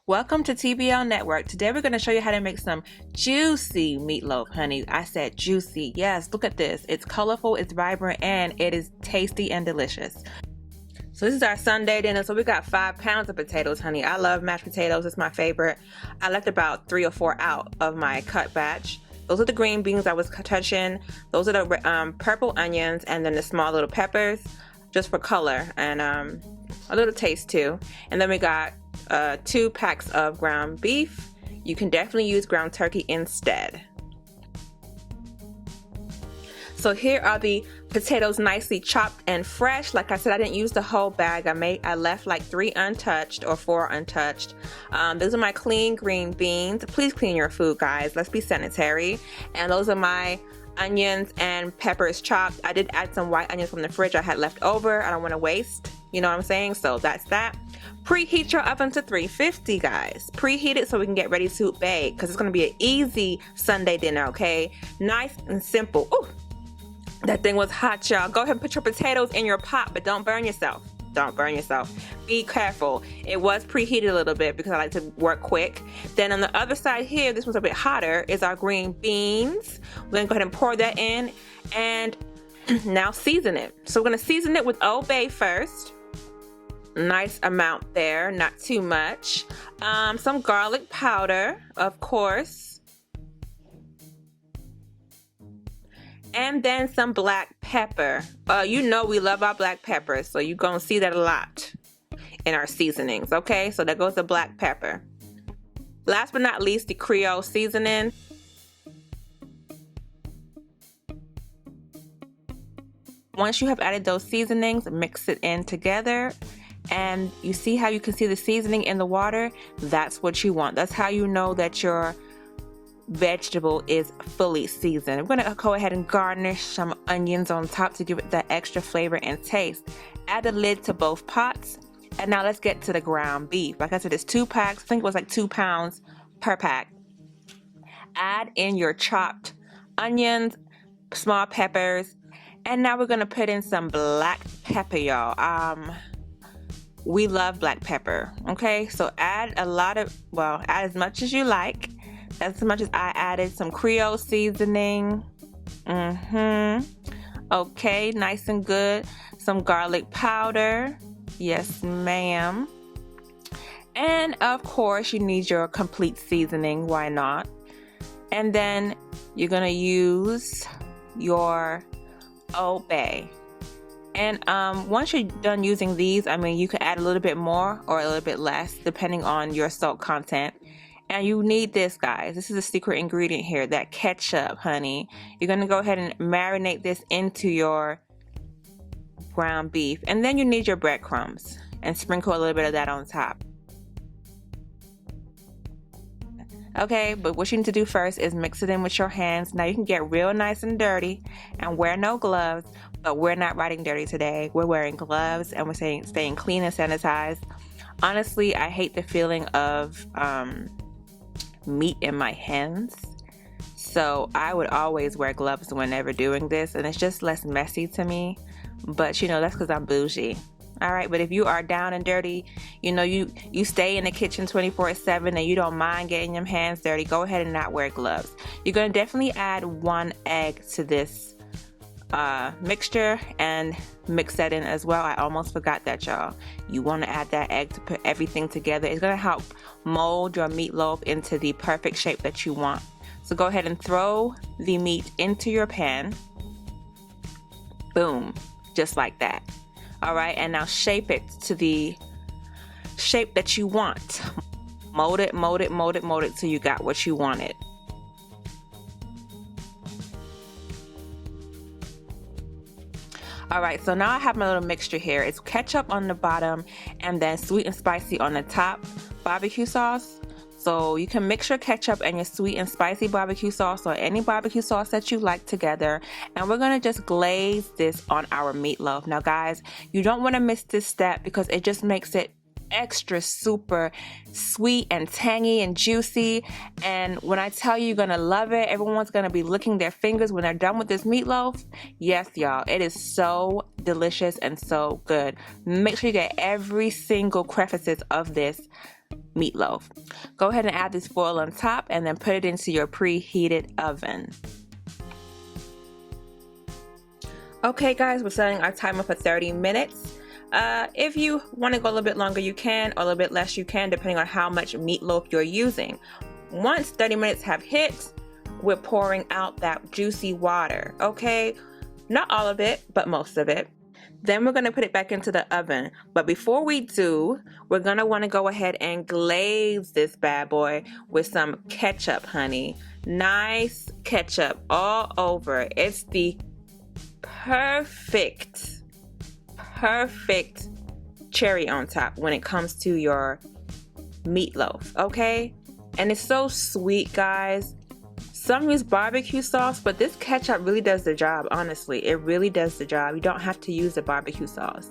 Welcome to TBL Network. Today we're going to show you how to make some juicy meatloaf, honey. I said juicy. Yes, look at this. It's colorful, it's vibrant, and it is tasty and delicious. So this is our Sunday dinner. So we got 5 pounds of potatoes, honey. I love mashed potatoes. It's my favorite. I left about 3 or 4 out of my cut batch. Those are the green beans I was touching. Those are the purple onions, and then the small little peppers, just for color and a little taste too. And then we got 2 packs of ground beef. You can definitely use ground turkey instead. So here are the potatoes, nicely chopped and fresh. Like I said, I didn't use the whole bag. I left like 3 untouched or 4 untouched. Those are my clean green beans. Please clean your food, guys. Let's be sanitary. And those are my onions and peppers chopped. I did add some white onions from the fridge I had left over. I don't want to waste, you know what I'm saying? So that's that. Preheat your oven to 350, guys. Preheat it so we can get ready to bake, because it's going to be an easy Sunday dinner, okay? Nice and simple. Ooh, that thing was hot, y'all. Go ahead and put your potatoes in your pot, but don't burn yourself. Don't burn yourself. Be careful. It was preheated a little bit because I like to work quick. Then on the other side here, this one's a bit hotter, is our green beans. We're going to go ahead and pour that in and now season it. So we're going to season it with Old Bay first. Nice amount there, not too much. Some garlic powder, of course. And then some black pepper. You know we love our black pepper, so you're gonna see that a lot in our seasonings, okay? So there goes the black pepper. Last but not least, the Creole seasoning. Once you have added those seasonings, mix it in together. And you see how you can see the seasoning in the water? That's what you want. That's how you know that your vegetable is fully seasoned. We're gonna go ahead and garnish some onions on top to give it that extra flavor and taste. Add the lid to both pots. And now let's get to the ground beef. Like I said, it's 2 packs. I think it was like 2 pounds per pack. Add in your chopped onions, small peppers, and now we're gonna put in some black pepper, y'all. We love black pepper, okay? So add add as much as you like. As much as I added some Creole seasoning. Okay, nice and good. Some garlic powder. Yes, ma'am. And of course, you need your complete seasoning. Why not? And then you're gonna use your Old Bay. And once you're done using these, I mean, you can add a little bit more or a little bit less, depending on your salt content. And you need this, guys. This is a secret ingredient here, that ketchup, honey. You're gonna go ahead and marinate this into your ground beef. And then you need your breadcrumbs and sprinkle a little bit of that on top. Okay, but what you need to do first is mix it in with your hands. Now you can get real nice and dirty and wear no gloves, but we're not riding dirty today. We're wearing gloves and we're staying clean and sanitized. Honestly, I hate the feeling of meat in my hands, so I would always wear gloves whenever doing this, and it's just less messy to me. But you know, that's because I'm bougie. All right, but if you are down and dirty, you know, you stay in the kitchen 24/7 and you don't mind getting your hands dirty, go ahead and not wear gloves. You're going to definitely add 1 egg to this mixture and mix that in as well. I almost forgot that, y'all. You want to add that egg to put everything together. It's going to help mold your meatloaf into the perfect shape that you want. So go ahead and throw the meat into your pan. Boom, just like that. All right, and now shape it to the shape that you want. Mold it, mold it, mold it, mold it till you got what you wanted. All right, so now I have my little mixture here. It's ketchup on the bottom and then sweet and spicy on the top, barbecue sauce. So you can mix your ketchup and your sweet and spicy barbecue sauce or any barbecue sauce that you like together. And we're gonna just glaze this on our meatloaf. Now guys, you don't wanna miss this step because it just makes it extra super sweet and tangy and juicy. And when I tell you you're gonna love it, everyone's gonna be licking their fingers when they're done with this meatloaf. Yes, y'all, it is so delicious and so good. Make sure you get every single crevices of this meatloaf. Go ahead and add this foil on top and then put it into your preheated oven. Okay guys, we're setting our timer for 30 minutes. If you want to go a little bit longer, you can, or a little bit less, you can, depending on how much meatloaf you're using. Once 30 minutes have hit, we're pouring out that juicy water, okay? Not all of it, but most of it. Then we're going to put it back into the oven. But before we do, we're going to want to go ahead and glaze this bad boy with some ketchup, honey. Nice ketchup all over. It's the perfect cherry on top when it comes to your meatloaf, okay? And it's so sweet, guys. Some use barbecue sauce, but this ketchup really does the job, honestly. It really does the job. You don't have to use the barbecue sauce.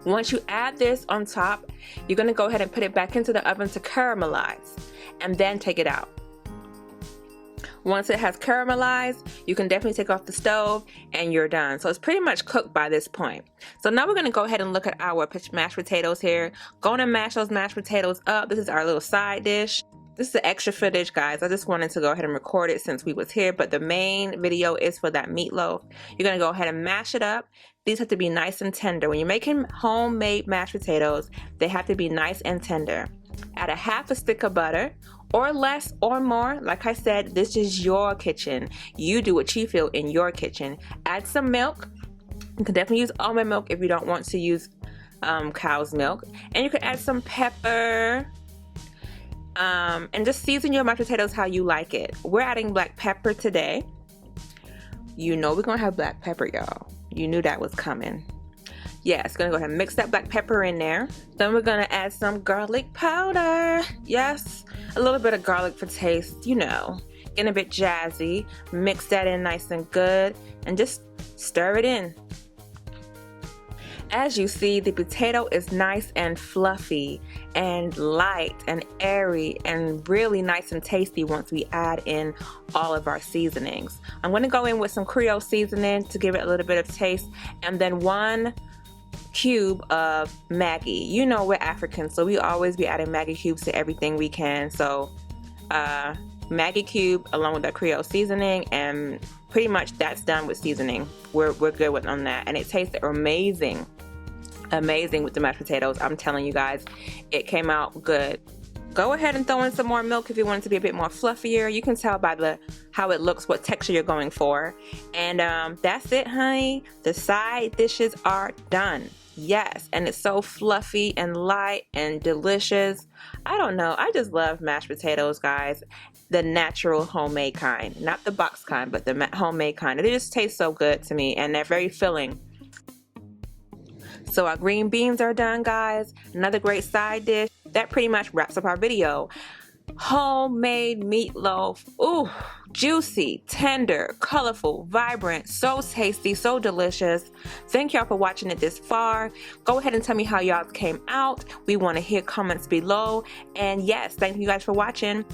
Once you add this on top, you're gonna go ahead and put it back into the oven to caramelize and then take it out. Once it has caramelized, you can definitely take off the stove and you're done. So it's pretty much cooked by this point. So now we're going to go ahead and look at our mashed potatoes here. Going to mash those mashed potatoes up. This is our little side dish. This is the extra footage, guys. I just wanted to go ahead and record it since we was here, but the main video is for that meatloaf. You're going to go ahead and mash it up. These have to be nice and tender. When you're making homemade mashed potatoes, they have to be nice and tender. Add a half a stick of butter, or less or more. Like I said, this is your kitchen. You do what you feel in your kitchen. Add some milk. You can definitely use almond milk if you don't want to use cow's milk. And you can add some pepper. And just season your mashed potatoes how you like it. We're adding black pepper today. You know we're gonna have black pepper, y'all. You knew that was coming. Yes, gonna go ahead and mix that black pepper in there. Then we're gonna add some garlic powder. Yes, a little bit of garlic for taste, you know. Getting a bit jazzy. Mix that in nice and good and just stir it in. As you see, the potato is nice and fluffy and light and airy and really nice and tasty once we add in all of our seasonings. I'm gonna go in with some Creole seasoning to give it a little bit of taste, and then 1 cube of Maggi. You know we're African, so we always be adding Maggi cubes to everything we can. So Maggi cube along with that Creole seasoning, and pretty much that's done with seasoning. We're good with on that, and it tastes amazing with the mashed potatoes. I'm telling you guys, it came out good. Go ahead and throw in some more milk if you want it to be a bit more fluffier. You can tell by how it looks what texture you're going for. And that's it, honey. The side dishes are done. Yes, and it's so fluffy and light and delicious. I don't know, I just love mashed potatoes, guys. The natural homemade kind, not the box kind, but the homemade kind. They just taste so good to me, and they're very filling. So our green beans are done, guys. Another great side dish. That pretty much wraps up our video. Homemade meatloaf. Ooh, juicy, tender, colorful, vibrant, so tasty, so delicious. Thank y'all for watching it this far. Go ahead and tell me how y'all came out. We want to hear comments below. And yes, thank you guys for watching.